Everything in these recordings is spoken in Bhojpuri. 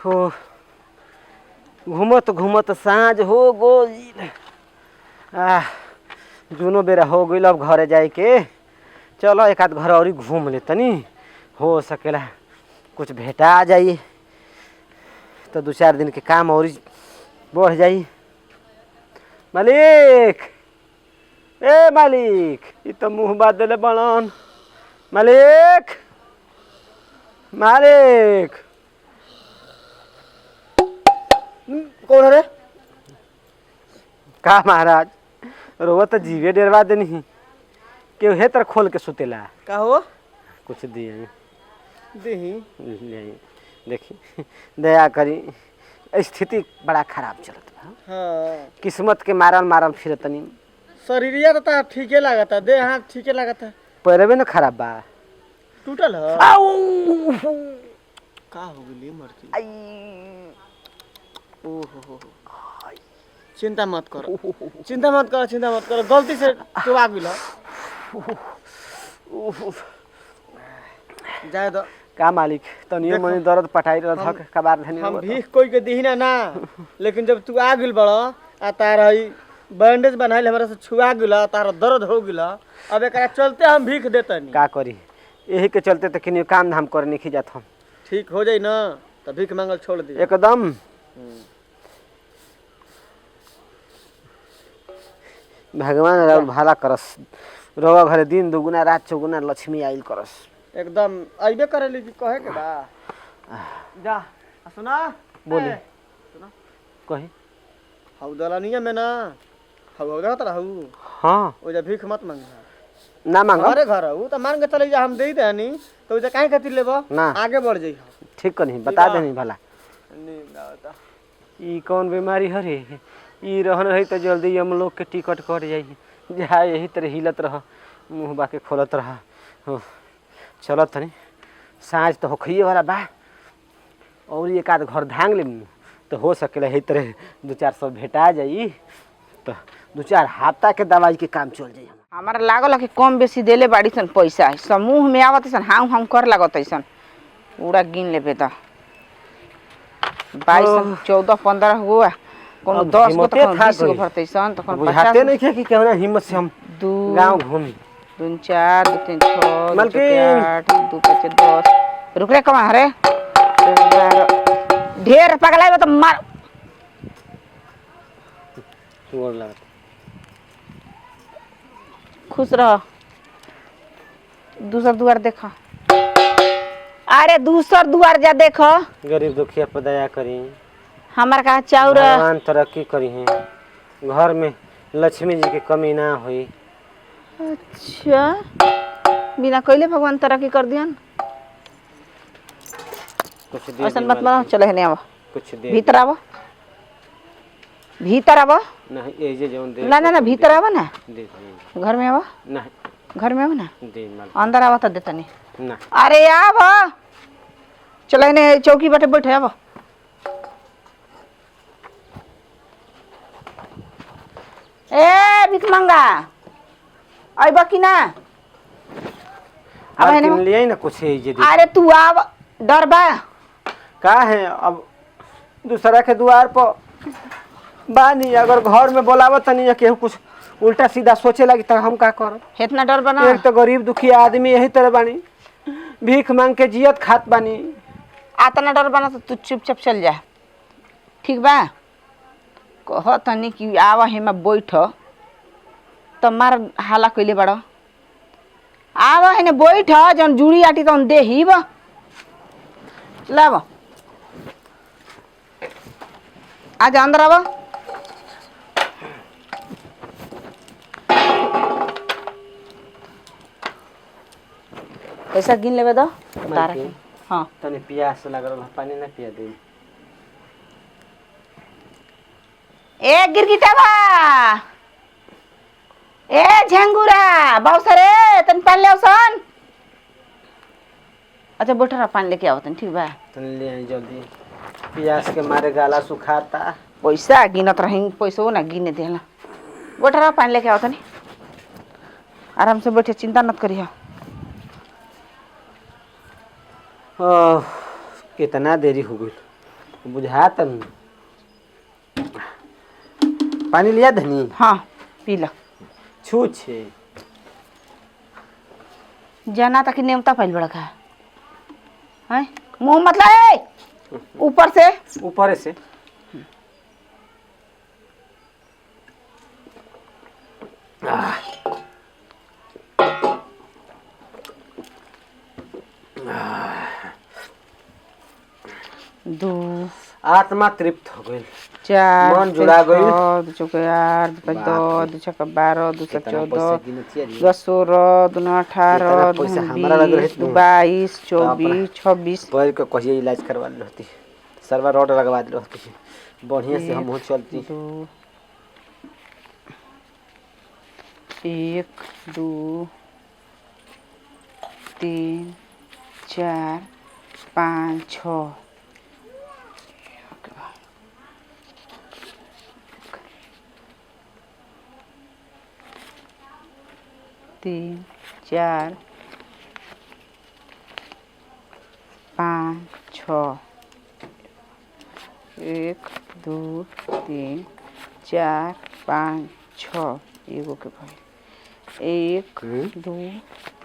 हो घूमत घूमत साँझ हो गइल। जुनो बेरा हो गइल अब घरे जाए के। चलो एक आध घर और घूम ले तनी, हो सकेला कुछ भेटा जाई तो 2-4 दिन के काम और बढ़ जाई। मालिक, ए मालिक, ये तो मुँह बात दिले बनन। मालिक, मालिक। कौन है रे? का महाराज रोवा तो जीवे डेरवा देनी के हे तर खोल के सुतेला। का हो? कुछ दिए देही देखी दया करी, स्थिति बड़ा खराब चलत बा। हाँ किस्मत के मारल मारल फिरतनी। शरीरिया तो ठीके लागता, देह हाथ ठीके लागता। पैरवे न खराब बा। टूटल है? आऊ का हो गई मरती? आई ओहो चिंता मत करो, चिंता मत करो, चिंता मत करो, गलती से चुबा गेल जाए दो। का मालिक तनियो मनी दर्द पटाई रह धक कबार धनी। हम भीख कोई के दीही ना, लेकिन जब तू आ गेल बड़ा आ तार हई बैंडेज बनाइल हमरा से छुआ गेला, तार दर्द हो गेला, अब एकरा चलते हम भीख देतनी। का करी, यही के चलते तो किन्हीं काम धाम करे नहीं जात हम। ठीक हो जाई ना तो भीख मांगल छोड़ दी एकदम। भगवान राउर भाला करस, रोवा घरे दिन दुगुना रात चौगुना लक्ष्मी आइल करस। एकदम अइबे करेली कि कहे के बा। जा आ सुना बोले सुना कही हौ दलनिया में ना हौ रहत रहू। हाँ ओ जा भीख मत मांग ना मांगो। अरे घर हऊ तो मांग के चले जा, हम दे देनी तो जा काहे खातिर लेबो ना आगे बढ़ जाई। ठीक कनी बता देनी भला। नींद आवता। ई कौन बीमारी हरे, ई रहन रही तो जल्दी हम लोग के टिकट कट जाई। जा यही तरह हिलत रह, मुँह बाके खोलत रह। हो चलत तनी, साँझ तो होखिए वाला बा, और एक आध घर धांग ले तो हो सकेला यही तरह 200-400 भेटा जाई तो 2-4 हफ्ता के दवाई के काम चल जाई। हमारा लागल कि कम बेसी देले बाड़ी सन पैसा, समूह में आवत सन हाँ हम कर लागत सन पूरा गिन लेबे तो 22 14 15 हुआ कोनो 10 गो तो 20 गो भरते सन तो कोनो 50 बुझाते नहीं थे कि केवना हिम्मत से हम गांव घूमी। 2 4 2 3 6 मलकिन 8 2 5 10 रुक रे कमा रे ढेर पगलाइबे तो मार जोर लगा। खुश रह। दूसर दुआर देखा, अरे दूसर दुआर जा देखो। गरीब दुखिया पर दया करी, हमार का चाउर भगवान तरक्की करी है, घर में लक्ष्मी जी की कमी ना हुई। अच्छा बिना कहले भगवान तरक्की कर दियन। कुछ दे ऐसा मत मानो, चले नहीं आवा कुछ दे भीतर आवा, भीतर आवा। नहीं ये जे जोन दे ना ना ना भीतर आवा ना, दे घर में आवा, नहीं घर में आवा ना, दे माल अंदर आवा तो देता नहीं। ना अरे आवा, चले ने चौकी बैठे बैठे आवा। ए भीख मंगा आइबा कि ना? अब है ना ले ना कुछ ये जे अरे तू आव, डर बा का है। अब दूसरा के द्वार पर बानी, अगर घर में बोलावत तनी केहू कुछ उल्टा सीधा सोचे लगी तो हम का करब। इतना डर बना। एक तो गरीब दुखी आदमी यही तरह बानी, भीख मांग के जियत खात बानी। आतना डर बना तो तू चुपचाप चल जा, ठीक बा? कह तनी कि आवा हेमा बैठ तो मार हाला कैले बड़, आवा हेने बैठ जन जुड़ी आटी तन देही बा लाव। आज अंदर आवा। पैसा गिन लेबे दो तारा के। हाँ तनी प्यास लग रहा, पानी ना पिया दे। ए गिरगिटावा, ए झंगुरा बाउसरे तन पानी ले औसन। अच्छा बैठा रहा, पानी लेके आओ तन, ठीक बा? तनी ले आई जल्दी, प्यास के मारे गाला सुखाता। पैसा गिनत रही, पैसो ना गिने देला। बैठा रहा, पानी लेके आओ तनी, आराम से बैठे, चिंता मत करिए। कितना देरी हो गई, बुझात न पानी लिया धनी हाँ पी ल छू छे जाना तक नेमता पहल बड़ा खा है मुंह मतलब ऊपर से ऊपर से दो आत्मा तृप्त हो गई चार मन जुड़ा गई। दो चौके 8 दो छक्का 12 दो कितना 14 पैसा गिनती है जी? 10 16 दो 18 कितना पैसा दो हमारा लग रहा 20 है दो तुम? 22 24 26 पैर का कहिए इलाज करवा ली रहती सर्वर रोड लगवा दी रहती बढ़िया से हम चलती दो 1 2 3 4 5 6 3 4 5 6 1 2 3 4 5 6 एगो के भाई 1 2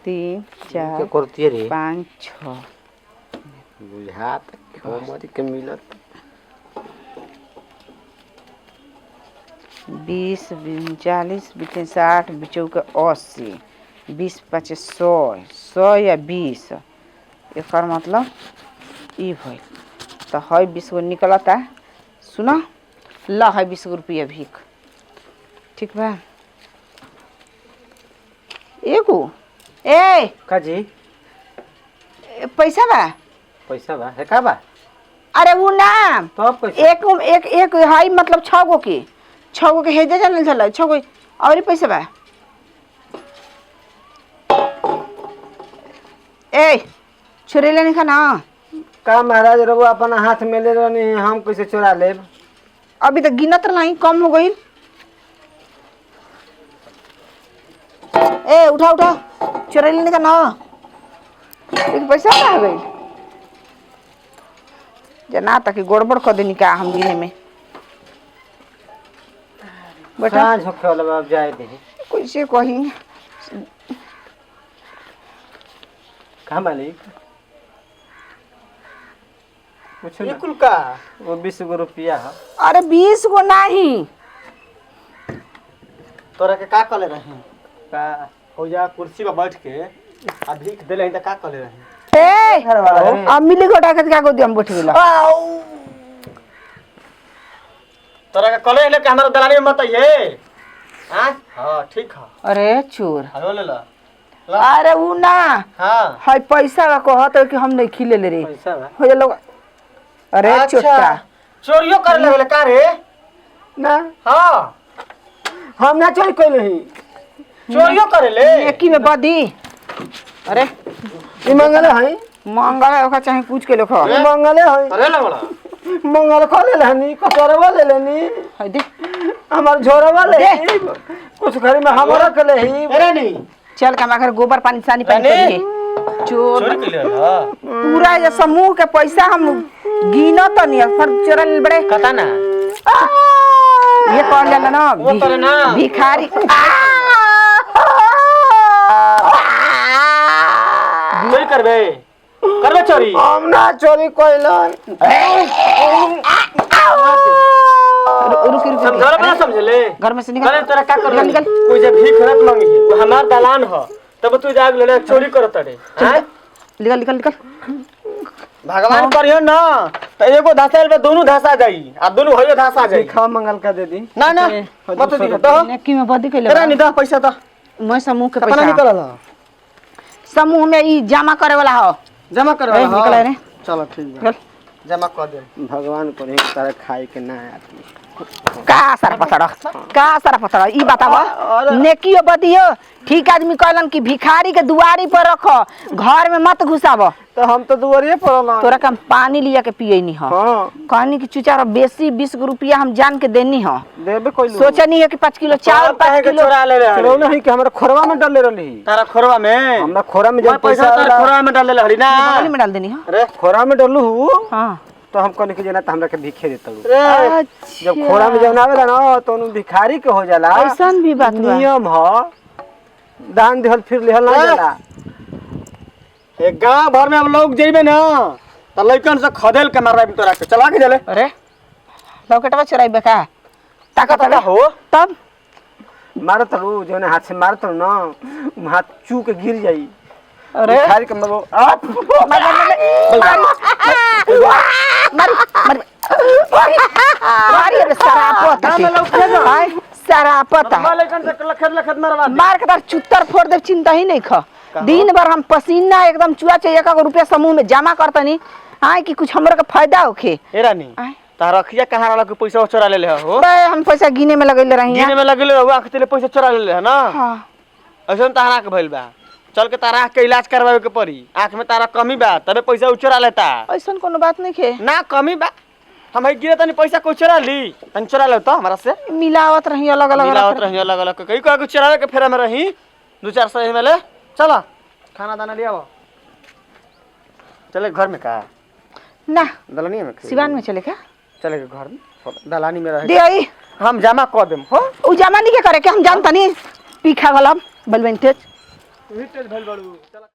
3 क्या 4 करती है रे 5 6 बुझात मरी के मिलत 20 40 60 चौके 80 20 5 100 या 20 एकर मतलब ई भइल तो है 20 गो निकलता सुना ला है 20 गो रुपया भीख ठीक बा एगो ए का जी पैसा बा है का बा अरे वो ना तो पैसा एक एक एक है मतलब 6 गो के 6 गो के हेजे जानल चल 6 गो और ही पैसा बा ए छोरे लेने का ना का महाराज रघु अपना हाथ में ले रहनी हम कैसे चुरा लेब अभी तक गिनत नहीं कम हो गई ए उठा उठा चोरी लेने का ना एक पैसा आ गई जना तक गड़बड़ कर देनी का हम गिने में बेटा सांझ होखे वाला बा, अब जाए दे कैसे कही का मालिक कुछ ये ना कुल का वो 20 गो रुपया है अरे 20 गो नहीं तोरा के का कले रहे का हो जा कुर्सी पे बैठ के आ भीख देले त का कले रहे ए है। अब मिली गोटा के क्या को दिया हम बैठ गेला तोरा के कले ले के हमरा दलाली में मत आइए हां हां ठीक है अरे चोर हेलो ले ला अरे उ ना हां है पैसा का कहत है कि हम नहीं खिले ले रे पैसा बा हो जा लोग अरे चोटा चोरियो कर ले का रे ना हां हम ना चोरी कोई नहीं चोरियो करे ले एकी में बदी अरे ई मंगल है मंगल है ओका चाहे पूछ के लोग ई मंगल है अरे लगला मंगल खा ले लेनी कटोरवा ले लेनी है दे हमार झोरवा ले कुछ घर में हमारा के ले ही अरे नहीं चल का माखर गोबर पानी सानी पानी रानी। करिए चोर चोरी के ले हां पूरा ये समूह के पैसा हम गिनो तो नहीं पर चोरल बड़े कता ना ये कौन लेना ना वो करे ना। भिखारी चोरी करबे करबे चोरी हम ना चोरी कोइलन रुक रुक समझा बना समझ ले घर में से निकल अरे तोरा का कर निकल, निकल। कोई जब भीख रत मांगी है वो हमार दलान ह तब तू जाग ले चोरी करत रे हैं निकल निकल निकल भगवान करियो ना तो एगो धसाइल पे दोनों धसा जाई आ दोनों होयो धसा जाई खा मंगल का दे दी ना ना मत दी तो नेकी में बदी के तेरा नहीं ले दा पैसा दा मैं समूह के अपना पैसा निकल ला समूह में ई जमा करे वाला हो जमा कर ए, निकल रे चलो ठीक है चल जमा कर दे भगवान को तारे खाए के ना आती का सारा पतड़ा ई बतावा नेकी बदियो ठीक आदमी कहलन कि भिखारी के दुआरी पर रखो घर में मत घुसाव तो हम तो दुआरिये पड़ल तोरा के हम पानी लिया के पियनी हो हां कहनी कि चुचारा बेसी 20 गो रुपया हम जान के देनी हो देबे कोई सोचनी है कि 5 किलो चावल 5 किलो चोरा ले रे चलो नहीं कि हमरा खोरवा में डाल ले रहली तारा खोरवा में हमरा खोरा में जब पैसा पैसा तारा खोरवा में डाल ले हरी ना बगल में डाल देनी हो अरे खोरा में डालू हां तो हम कहने के जना तो हमरा के भिखे देता हूँ। रे जब खोरा में जब आवेला ना तो उन भिखारी के हो जाला। ऐसन भी बात बा। नियम ह दान देहल फिर लेहल ना जाला। एक गांव भर में हम लोग जइबे ना त लइकन से खदेल के मारबे तोरा के चला के चले। अरे लौकेटवा चोराइबे का ताकत का हो तब मारत रहू जौने हाथ से मारत रहू ना हाथ चू के गिर जाई। अरे भिखारी के मरो मारी अरे सरापत गांव में लोग खेलो। हाय सरापत लइकन से लखत मारवा दे। मार के तार चुत्तर फोड़ दे चिंता ही नहीं ख दिन भर हम पसीना एकदम चुआ चाहिए 1 रुपया समूह में जमा करतनी आए कि कुछ हमरो के फायदा होखे। ए रानी आय तार रखिया कहां वाला के पैसा चोरा ले हो बे हम पैसा गिने में लगैले रही गिने में लगले रहुआ आंख तेले पैसा चोरा ले है ना। हां ऐसन तारा के भइल बा चल के तारा आंख के इलाज करवावे के पड़ी। आंख में तारा कमी बा तबे पैसा चोरा लेता ऐसन कोनो बात नहीं खे ना कमी बा। हम है गिरे तनी पैसा कोई चोरा ली तनी चोरा ले तो हमरा से मिलावत रही अलग अलग मिलावत रही अलग अलग कई को चोरावे के फेरा में रही 2-400 में ले चला खाना दाना ले आओ। चले घर में का ना दलनी में सिवान में चले का चले के घर में दलानी में रहे दे आई हम जमा कर देम हो। उ जमा नहीं के करे के हम जानतनी पीखा वाला बलवेंटेज तेज भइल बड़ू चला।